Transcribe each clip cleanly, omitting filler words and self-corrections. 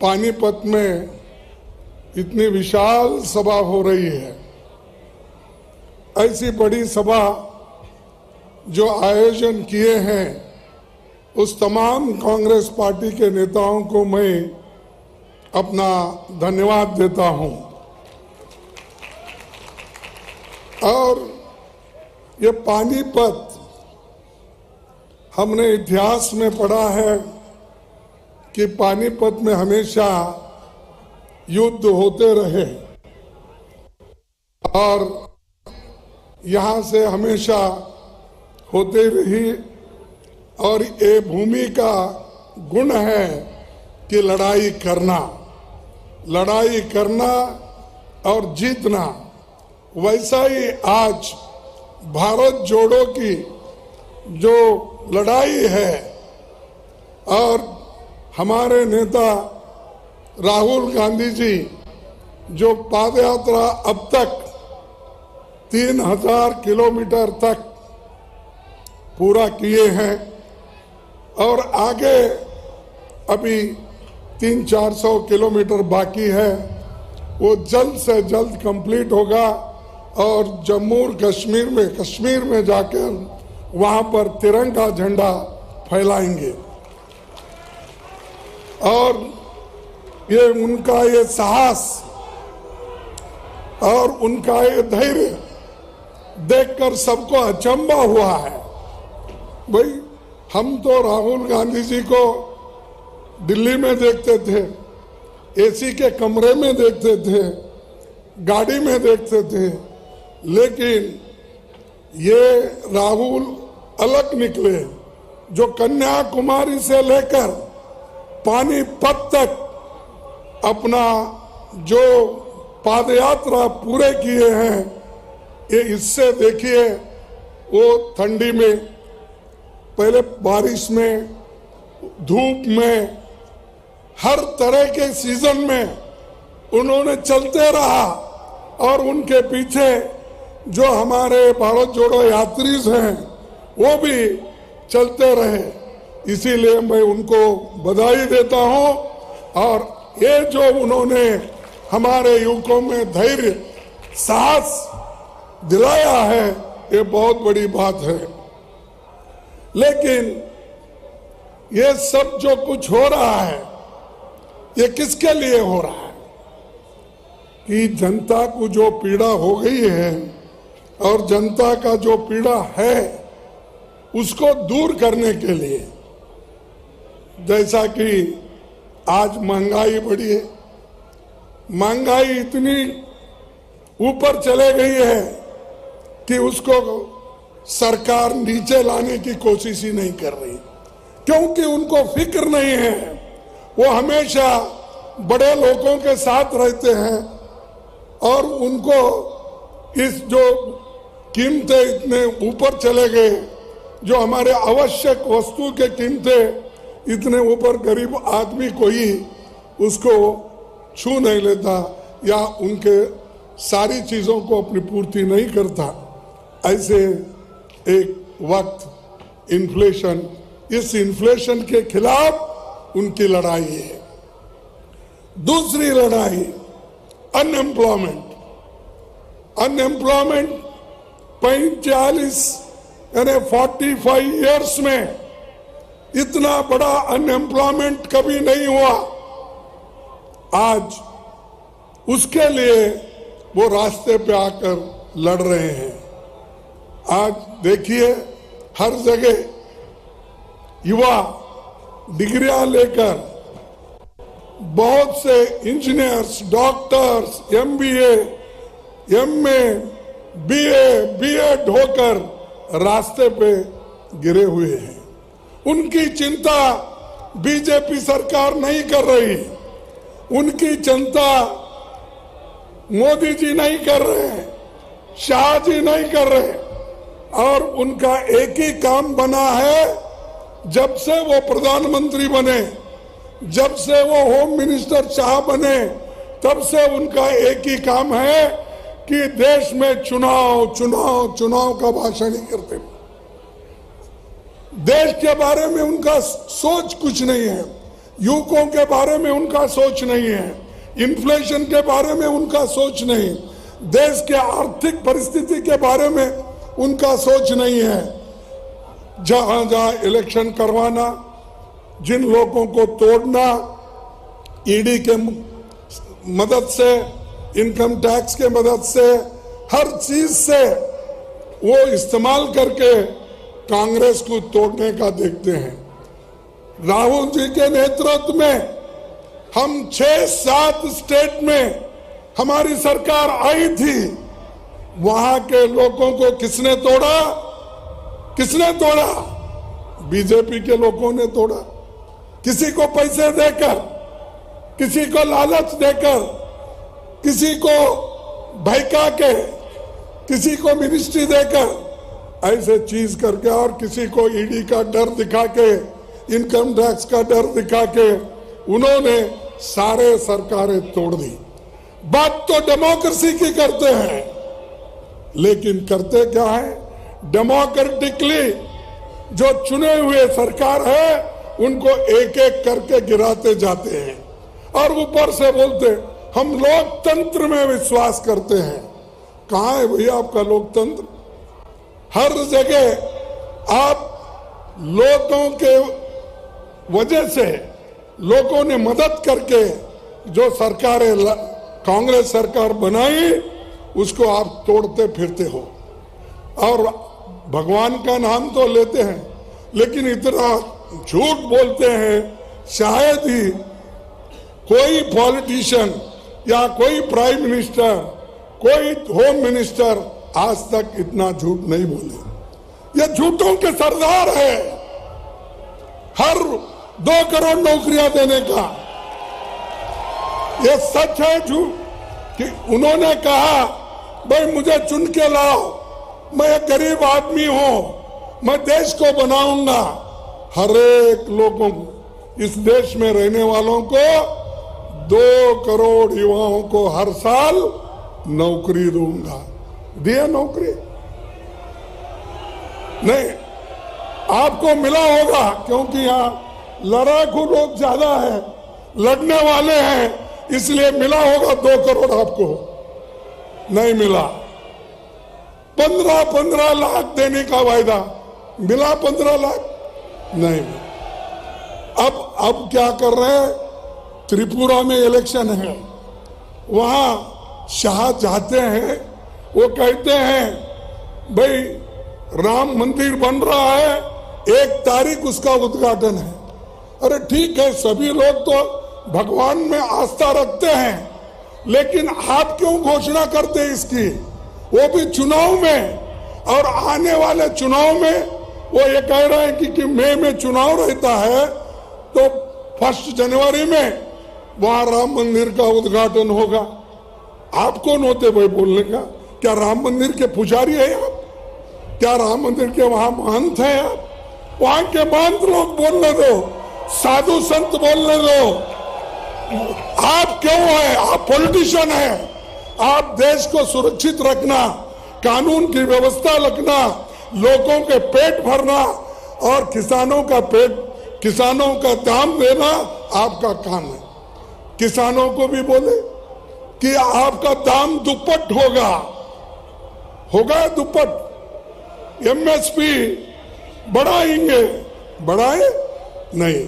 पानीपत में इतनी विशाल सभा हो रही है। ऐसी बड़ी सभा जो आयोजन किए हैं उस तमाम कांग्रेस पार्टी के नेताओं को मैं अपना धन्यवाद देता हूं। और ये पानीपत हमने इतिहास में पढ़ा है कि पानीपत में हमेशा युद्ध होते रहे और यहाँ से हमेशा होते रही। और ये भूमि का गुण है कि लड़ाई करना और जीतना। वैसा ही आज भारत जोड़ो की जो लड़ाई है और हमारे नेता राहुल गांधी जी जो पादयात्रा अब तक 3000 किलोमीटर तक पूरा किए हैं और आगे अभी 300-400 किलोमीटर बाकी है, वो जल्द से जल्द कंप्लीट होगा और जम्मू और कश्मीर में जाकर वहां पर तिरंगा झंडा फैलाएंगे। और ये उनका ये साहस और उनका ये धैर्य देखकर सबको अचंभा हुआ है। भाई हम तो राहुल गांधी जी को दिल्ली में देखते थे, एसी के कमरे में देखते थे, गाड़ी में देखते थे, लेकिन ये राहुल अलग निकले जो कन्याकुमारी से लेकर पानीपत तक अपना जो पादयात्रा पूरे किए हैं। ये इससे देखिए वो ठंडी में, पहले बारिश में, धूप में, हर तरह के सीजन में उन्होंने चलते रहा और उनके पीछे जो हमारे भारत जोड़ो यात्री हैं वो भी चलते रहे। इसीलिए मैं उनको बधाई देता हूं। और ये जो उन्होंने हमारे युवकों में धैर्य साहस दिलाया है ये बहुत बड़ी बात है। लेकिन ये सब जो कुछ हो रहा है ये किसके लिए हो रहा है कि जनता को जो पीड़ा हो गई है और जनता का जो पीड़ा है उसको दूर करने के लिए, जैसा कि आज महंगाई बढ़ी है, महंगाई इतनी ऊपर चले गई है कि उसको सरकार नीचे लाने की कोशिश ही नहीं कर रही, क्योंकि उनको फिक्र नहीं है। वो हमेशा बड़े लोगों के साथ रहते हैं और उनको इस जो कीमतें इतने ऊपर चले गए, जो हमारे आवश्यक वस्तु के कीमतें इतने ऊपर, गरीब आदमी कोई उसको छू नहीं लेता या उनके सारी चीजों को अपनी पूर्ति नहीं करता। ऐसे एक वक्त इन्फ्लेशन, इस इन्फ्लेशन के खिलाफ उनकी लड़ाई है। दूसरी लड़ाई अनएम्प्लॉयमेंट 45 यानी 45 इयर्स में इतना बड़ा अनएम्प्लॉयमेंट कभी नहीं हुआ। आज उसके लिए वो रास्ते पे आकर लड़ रहे हैं। आज देखिए हर जगह युवा डिग्रियां लेकर बहुत से engineers, doctors, MBA, MA, BA, B.Ed होकर रास्ते पे गिरे हुए हैं। उनकी चिंता बीजेपी सरकार नहीं कर रही, उनकी चिंता मोदी जी नहीं कर रहे हैं, शाह जी नहीं कर रहे। और उनका एक ही काम बना है, जब से वो प्रधानमंत्री बने, जब से वो होम मिनिस्टर शाह बने, तब से उनका एक ही काम है कि देश में चुनाव चुनाव चुनाव का भाषण ही करते। देश के बारे में उनका सोच कुछ नहीं है। युवकों के बारे में उनका सोच नहीं है, इन्फ्लेशन के बारे में उनका सोच नहीं, देश के आर्थिक परिस्थिति के बारे में उनका सोच नहीं है। जहां जहां इलेक्शन करवाना, जिन लोगों को तोड़ना, ईडी के मदद से, इनकम टैक्स के मदद से, हर चीज से वो इस्तेमाल करके कांग्रेस को तोड़ने का देखते हैं। राहुल जी के नेतृत्व में हम 6-7 स्टेट में हमारी सरकार आई थी, वहां के लोगों को किसने तोड़ा? किसने तोड़ा? बीजेपी के लोगों ने तोड़ा। किसी को पैसे देकर, किसी को लालच देकर, किसी को बहका के, किसी को मिनिस्ट्री देकर, ऐसे चीज करके, और किसी को ईडी का डर दिखा के, इनकम टैक्स का डर दिखा के उन्होंने सारे सरकारें तोड़ दी। बात तो डेमोक्रेसी की करते हैं, लेकिन करते क्या है? डेमोक्रेटिकली जो चुने हुए सरकार है उनको एक एक करके गिराते जाते हैं और ऊपर से बोलते हम लोकतंत्र में विश्वास करते हैं। कहां है भैया आपका लोकतंत्र? हर जगह आप लोगों के वजह से, लोगों ने मदद करके जो सरकारें कांग्रेस सरकार बनाई उसको आप तोड़ते फिरते हो और भगवान का नाम तो लेते हैं, लेकिन इतना झूठ बोलते हैं। शायद ही कोई पॉलिटिशियन या कोई प्राइम मिनिस्टर, कोई होम मिनिस्टर आज तक इतना झूठ नहीं बोले। ये झूठों के सरदार है। हर 2 करोड़ नौकरियां देने का ये सच है झूठ कि उन्होंने कहा भाई मुझे चुन के लाओ, मैं एक गरीब आदमी हूं, मैं देश को बनाऊंगा, हर एक लोगों को, इस देश में रहने वालों को 2 करोड़ युवाओं को हर साल नौकरी दूंगा। दिया नौकरी? नहीं, आपको मिला होगा क्योंकि यहां लड़ाकू लोग ज्यादा है, लड़ने वाले हैं, इसलिए मिला होगा 2 करोड़। आपको नहीं मिला। 15 लाख देने का वायदा मिला, 15 लाख नहीं मिला। अब क्या कर रहे हैं? त्रिपुरा में इलेक्शन है, वहां शाह चाहते हैं, वो कहते हैं भाई राम मंदिर बन रहा है, 1 तारीख उसका उद्घाटन है। अरे ठीक है, सभी लोग तो भगवान में आस्था रखते हैं, लेकिन आप क्यों घोषणा करते इसकी? वो भी चुनाव में, और आने वाले चुनाव में वो ये कह रहे हैं कि मई में चुनाव रहता है तो 1 जनवरी में वहां राम मंदिर का उद्घाटन होगा। आप कौन होते भाई बोलने का? क्या राम मंदिर के पुजारी है आप? क्या राम मंदिर के वहां महंत हैं आप? वहां के महंत लोग बोलने दो, साधु संत बोलने दो। आप क्यों है? आप पॉलिटिशियन है। आप देश को सुरक्षित रखना, कानून की व्यवस्था रखना, लोगों के पेट भरना और किसानों का दाम देना आपका काम है। किसानों को भी बोले कि आपका दाम दुप्पट होगा दुप्पट। एमएसपी बढ़ाएंगे, बढ़ाए नहीं।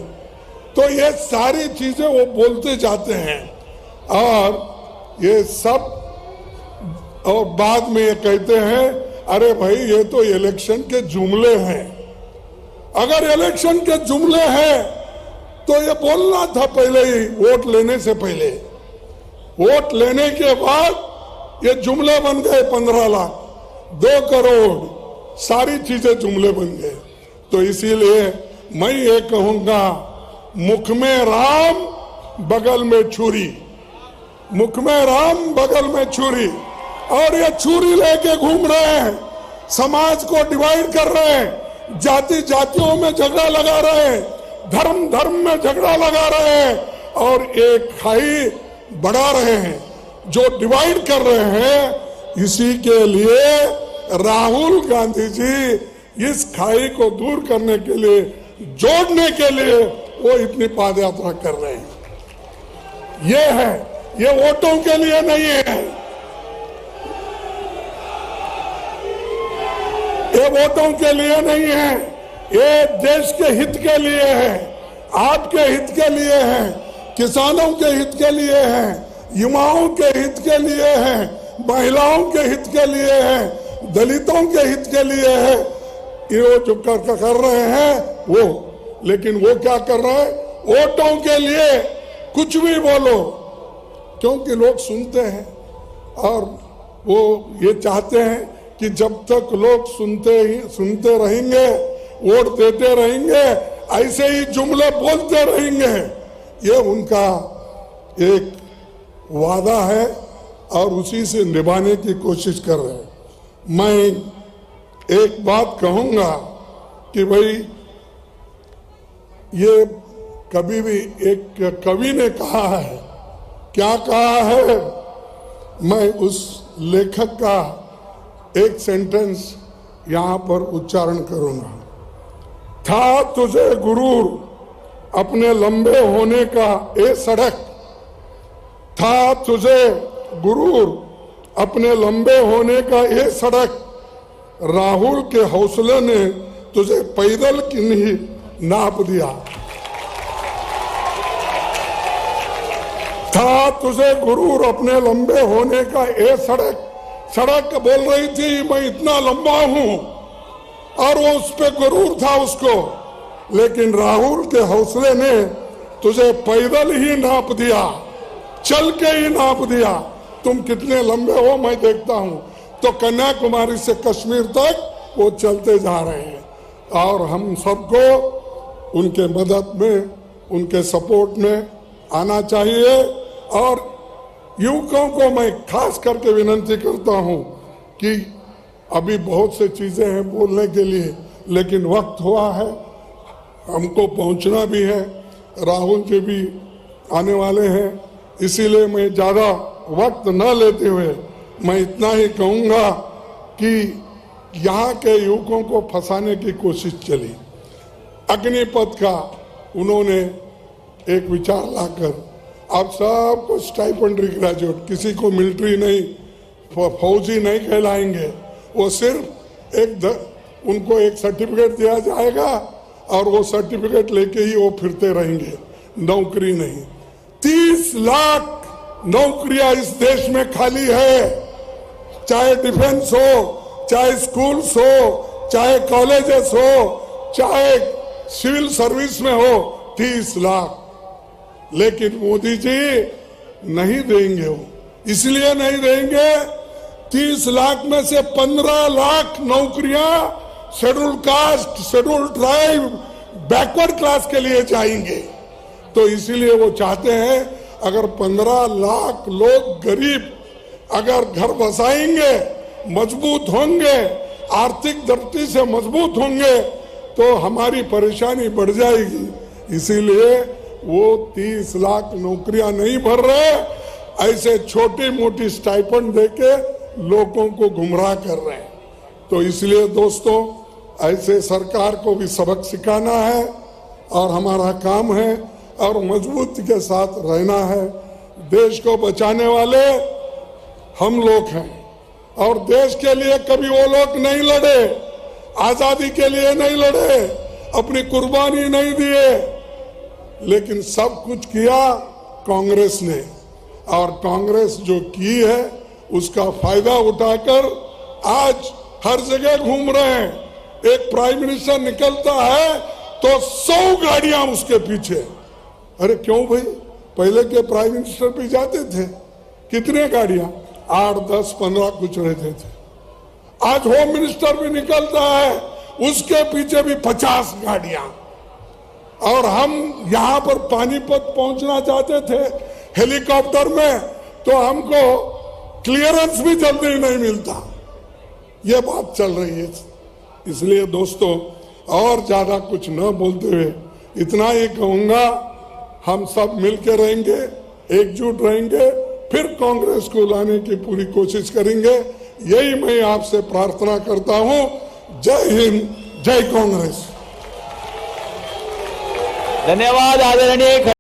तो ये सारी चीजें वो बोलते जाते हैं और ये सब, और बाद में ये कहते हैं अरे भाई ये तो इलेक्शन के जुमले हैं। अगर इलेक्शन के जुमले हैं तो ये बोलना था पहले ही, वोट लेने से पहले। वोट लेने के बाद ये जुमले बन गए। 15 लाख, 2 करोड़, सारी चीजें जुमले बन गए। तो इसीलिए मैं ये कहूंगा, मुख में राम बगल में छुरी, मुख में राम बगल में छुरी, और ये छुरी लेके घूम रहे हैं, समाज को डिवाइड कर रहे हैं, जाति जातियों में झगड़ा लगा रहे हैं, धर्म धर्म में झगड़ा लगा रहे हैं और एक खाई बढ़ा रहे हैं। जो डिवाइड कर रहे हैं, इसी के लिए राहुल गांधी जी इस खाई को दूर करने के लिए, जोड़ने के लिए वो इतनी पाद यात्रा कर रहे हैं। ये है, ये वोटों के लिए नहीं है, ये वोटों के लिए नहीं है, ये देश के हित के लिए है, आपके हित के लिए है, किसानों के हित के लिए है, युवाओं के हित के लिए है, महिलाओं के हित के लिए है, दलितों के हित के लिए है। ये वो जो कर रहे हैं वो, लेकिन वो क्या कर रहे हैं? वोटों के लिए कुछ भी बोलो, क्योंकि लोग सुनते हैं और वो ये चाहते हैं कि जब तक लोग सुनते रहेंगे, वोट देते रहेंगे, ऐसे ही जुमले बोलते रहेंगे। ये उनका एक वादा है और उसी से निभाने की कोशिश कर रहे हैं। मैं एक बात कहूंगा कि भाई ये कभी भी एक कवि ने कहा है, क्या कहा है, मैं उस लेखक का एक सेंटेंस यहां पर उच्चारण करूंगा। था तुझे गुरूर अपने लंबे होने का ए सड़क, था तुझे गुरूर अपने लंबे होने का ए सड़क, राहुल के हौसले ने तुझे पैदल की नहीं नाप दिया। था तुझे गुरूर अपने लंबे होने का ए सड़क, सड़क बोल रही थी मैं इतना लंबा हूं और वो उस पे गुरूर था उसको, लेकिन राहुल के हौसले ने तुझे पैदल ही नाप दिया, चल के ही नाप दिया। तुम कितने लंबे हो मैं देखता हूं। तो कन्याकुमारी से कश्मीर तक वो चलते जा रहे हैं और हम सबको उनके मदद में, उनके सपोर्ट में आना चाहिए। और युवकों को मैं खास करके विनती करता हूं कि अभी बहुत से चीजें हैं बोलने के लिए, लेकिन वक्त हुआ है, हमको पहुंचना भी है, राहुल जी भी आने वाले हैं, इसीलिए मैं ज्यादा वक्त न लेते हुए मैं इतना ही कहूंगा कि यहाँ के युवकों को फंसाने की कोशिश चली। अग्निपथ का उन्होंने एक विचार लाकर अब सबको स्टाइपेंडरी ग्रेजुएट, किसी को मिलिट्री नहीं, फौजी नहीं कहलाएंगे, वो सिर्फ उनको एक सर्टिफिकेट दिया जाएगा और वो सर्टिफिकेट लेके ही वो फिरते रहेंगे, नौकरी नहीं। 30 लाख नौकरियां इस देश में खाली है, चाहे डिफेंस हो, चाहे स्कूल्स हो, चाहे कॉलेजेस हो, चाहे सिविल सर्विस में हो, 30 लाख। लेकिन मोदी जी नहीं देंगे, वो इसलिए नहीं देंगे, 30 लाख में से 15 लाख नौकरियां schedule caste, schedule tribe, backward class के लिए जाएंगे। तो इसीलिए वो चाहते हैं अगर 15 लाख लोग गरीब अगर घर बसाएंगे, मजबूत होंगे, आर्थिक दृष्टि से मजबूत होंगे, तो हमारी परेशानी बढ़ जाएगी। इसीलिए वो 30 लाख नौकरियां नहीं भर रहे, ऐसे छोटी मोटी स्टाइपेंड देके लोगों को गुमराह कर रहे हैं। तो इसलिए दोस्तों, ऐसे सरकार को भी सबक सिखाना है और हमारा काम है और मजबूती के साथ रहना है। देश को बचाने वाले हम लोग हैं और देश के लिए कभी वो लोग नहीं लड़े, आजादी के लिए नहीं लड़े, अपनी कुर्बानी नहीं दिए, लेकिन सब कुछ किया कांग्रेस ने। और कांग्रेस जो की है उसका फायदा उठाकर आज हर जगह घूम रहे हैं। एक प्राइम मिनिस्टर निकलता है तो 100 गाड़ियां उसके पीछे। अरे क्यों भाई, पहले के प्राइम मिनिस्टर भी जाते थे, कितने गाड़ियां, 8, 10, 15 कुछ रहते थे। आज होम मिनिस्टर भी निकलता है, उसके पीछे भी 50 गाड़ियां। और हम यहां पर पानीपत पहुंचना चाहते थे हेलीकॉप्टर में, तो हमको क्लियरेंस भी जल्दी नहीं मिलता। ये बात चल रही है। इसलिए दोस्तों, और ज्यादा कुछ न बोलते हुए इतना ही कहूंगा, हम सब मिलकर रहेंगे, एकजुट रहेंगे, फिर कांग्रेस को लाने की पूरी कोशिश करेंगे। यही मैं आपसे प्रार्थना करता हूं। जय हिंद, जय कांग्रेस। धन्यवाद आदरणीय